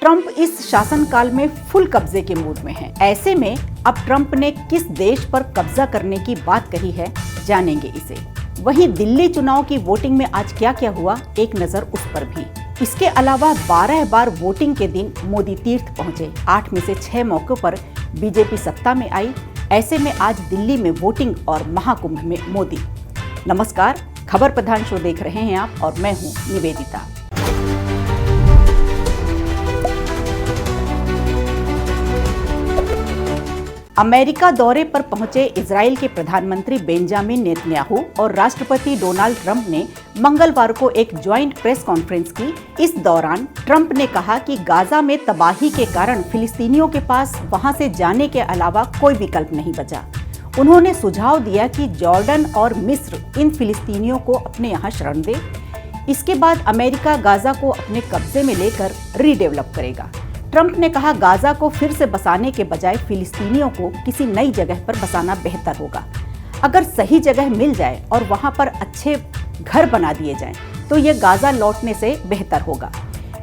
Trump इस शासनकाल में फुल कब्जे के मूड में हैं। ऐसे में अब ट्रंप ने किस देश पर कब्जा करने की बात कही है, जानेंगे इसे। वहीं दिल्ली चुनाव की वोटिंग में आज क्या क्या हुआ, एक नजर उस पर भी। इसके अलावा 12 बार वोटिंग के दिन मोदी तीर्थ पहुंचे, 8 में से 6 मौकों पर बीजेपी सत्ता में आई। ऐसे में आज दिल्ली में वोटिंग और महाकुंभ में मोदी। नमस्कार, खबर प्रधान शो देख रहे हैं आप और मैं हूं निवेदिता। अमेरिका दौरे पर पहुंचे इजराइल के प्रधानमंत्री बेंजामिन नेतन्याहू और राष्ट्रपति डोनाल्ड ट्रंप ने मंगलवार को एक ज्वाइंट प्रेस कॉन्फ्रेंस की। इस दौरान ट्रंप ने कहा कि गाजा में तबाही के कारण फिलिस्तीनियों के पास वहां से जाने के अलावा कोई विकल्प नहीं बचा। उन्होंने सुझाव दिया कि जॉर्डन और मिस्र इन फिलिस्तीनियों को अपने यहाँ शरण दे। इसके बाद अमेरिका गाजा को अपने कब्जे में लेकर रीडेवलप करेगा। ट्रंप ने कहा, गाजा को फिर से बसाने के बजाय फिलिस्तीनियों को किसी नई जगह पर बसाना बेहतर होगा। अगर सही जगह मिल जाए और वहां पर अच्छे घर बना दिए जाएं, तो ये गाजा लौटने से बेहतर होगा।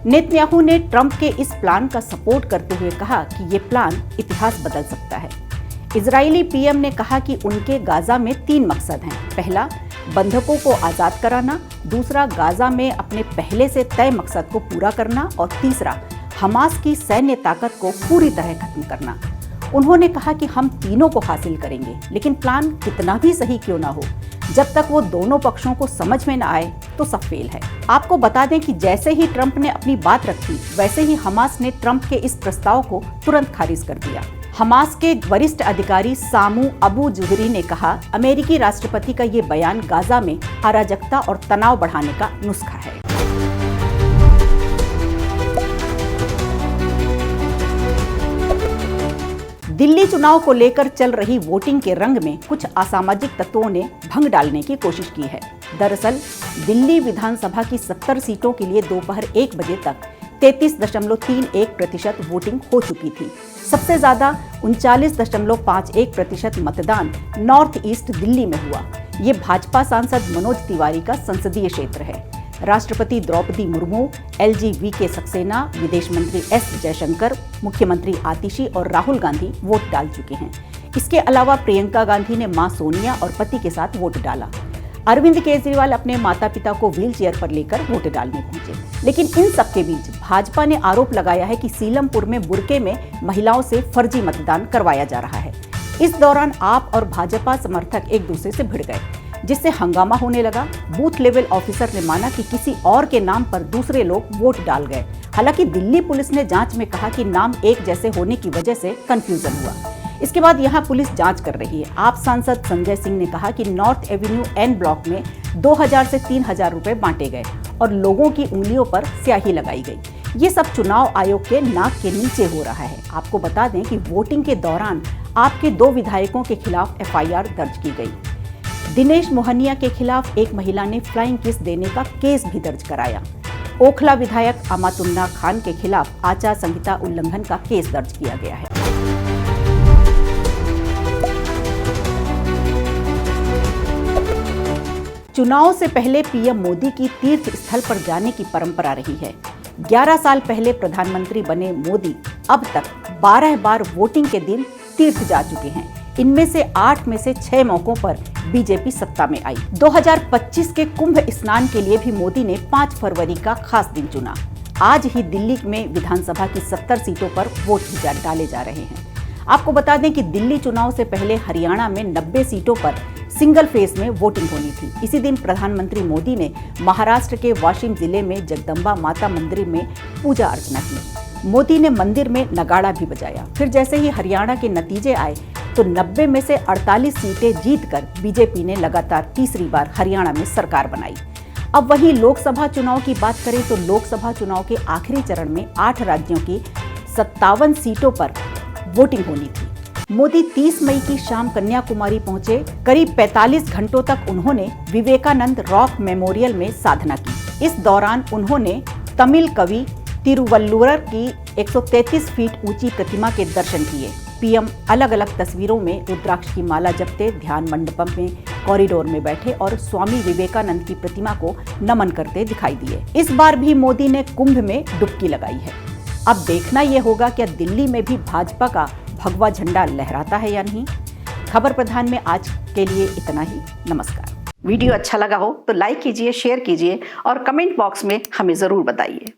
नेतन्याहू ने ट्रंप के इस प्लान का सपोर्ट करते हुए कहा कि ये प्लान इतिहास बदल सकता है। इजरायली पीएम ने कहा कि उनके गाजा में 3 मकसद हैं। पहला, बंधकों को आजाद कराना, दूसरा, गाजा में अपने पहले से तय मकसद को पूरा करना और तीसरा, हमास की सैन्य ताकत को पूरी तरह खत्म करना। उन्होंने कहा कि हम तीनों को हासिल करेंगे, लेकिन प्लान कितना भी सही क्यों ना हो, जब तक वो दोनों पक्षों को समझ में न आए तो सब फेल है। आपको बता दें कि जैसे ही ट्रंप ने अपनी बात रखी, वैसे ही हमास ने ट्रंप के इस प्रस्ताव को तुरंत खारिज कर दिया। हमास के वरिष्ठ अधिकारी सामू अबू जुहरी ने कहा, अमेरिकी राष्ट्रपति का ये बयान गाजा में अराजकता और तनाव बढ़ाने का नुस्खा है। दिल्ली चुनाव को लेकर चल रही वोटिंग के रंग में कुछ असामाजिक तत्वों ने भंग डालने की कोशिश की है। दरअसल दिल्ली विधानसभा की 70 सीटों के लिए दोपहर 1 बजे तक 33.31% वोटिंग हो चुकी थी। सबसे ज्यादा 39.51% मतदान नॉर्थ ईस्ट दिल्ली में हुआ। ये भाजपा सांसद मनोज तिवारी का संसदीय क्षेत्र है। राष्ट्रपति द्रौपदी मुर्मू, LG-VK सक्सेना, विदेश मंत्री S जयशंकर, मुख्यमंत्री आतिशी और राहुल गांधी वोट डाल चुके हैं। इसके अलावा प्रियंका गांधी ने मां सोनिया और पति के साथ वोट डाला। अरविंद केजरीवाल अपने माता पिता को व्हील चेयर पर लेकर वोट डालने पहुंचे। लेकिन इन सबके बीच भाजपा ने आरोप लगाया है कि सीलमपुर में बुर्के में महिलाओं से फर्जी मतदान करवाया जा रहा है। इस दौरान आप और भाजपा समर्थक एक दूसरे से भिड़ गए, जिससे हंगामा होने लगा। बूथ लेवल ऑफिसर ने माना कि किसी और के नाम पर दूसरे लोग वोट डाल गए। हालांकि दिल्ली पुलिस ने जांच में कहा कि नाम एक जैसे होने की वजह से कंफ्यूजन हुआ। इसके बाद यहां पुलिस जांच कर रही है। आप सांसद संजय सिंह ने कहा कि नॉर्थ एवेन्यू N ब्लॉक में 2000 से 3000 रुपए बांटे गए और लोगों की उंगलियों पर स्याही लगाई गई। ये सब चुनाव आयोग के नाक के नीचे हो रहा है। आपको बता दें कि वोटिंग के दौरान आपके 2 विधायकों के खिलाफ FIR दर्ज की गई। दिनेश मोहनिया के खिलाफ एक महिला ने फ्लाइंग किस देने का केस भी दर्ज कराया। ओखला विधायक अमातुल्लाह खान के खिलाफ आचार संहिता उल्लंघन का केस दर्ज किया गया है। चुनाव से पहले पीएम मोदी की तीर्थ स्थल पर जाने की परंपरा रही है। 11 साल पहले प्रधानमंत्री बने मोदी अब तक 12 बार वोटिंग के दिन तीर्थ जा चुके हैं। इनमें से 8 में से 6 मौकों पर बीजेपी सत्ता में आई। 2025 के कुंभ स्नान के लिए भी मोदी ने 5 फरवरी का खास दिन चुना। आज ही दिल्ली में विधानसभा की 70 सीटों पर वोट डाले जा रहे हैं। आपको बता दें कि दिल्ली चुनाव से पहले हरियाणा में 90 सीटों पर सिंगल फेज में वोटिंग होनी थी। इसी दिन प्रधानमंत्री मोदी ने महाराष्ट्र के वाशिम जिले में जगदम्बा माता मंदिर में पूजा अर्चना की। मोदी ने मंदिर में नगाड़ा भी बजाया। फिर जैसे ही हरियाणा के नतीजे आए तो 90 में से 48 सीटें जीतकर बीजेपी ने लगातार तीसरी बार हरियाणा में सरकार बनाई। अब वहीं लोकसभा चुनाव की बात करें तो लोकसभा चुनाव के आखिरी चरण में 8 राज्यों की 57 सीटों पर वोटिंग होनी थी। मोदी 30 मई की शाम कन्याकुमारी पहुंचे। करीब 45 घंटों तक उन्होंने विवेकानंद रॉक मेमोरियल में साधना की। इस दौरान उन्होंने तमिल कवि तिरुवल्लुवर की 133 फीट ऊंची प्रतिमा के दर्शन किए। पीएम अलग अलग तस्वीरों में रुद्राक्ष की माला जपते ध्यान मंडपम में कॉरिडोर में बैठे और स्वामी विवेकानंद की प्रतिमा को नमन करते दिखाई दिए। इस बार भी मोदी ने कुंभ में डुबकी लगाई है। अब देखना यह होगा क्या दिल्ली में भी भाजपा का भगवा झंडा लहराता है या नहीं। खबर प्रधान में आज के लिए इतना ही। नमस्कार। वीडियो अच्छा लगा हो तो लाइक कीजिए, शेयर कीजिए और कमेंट बॉक्स में हमें जरूर बताइए।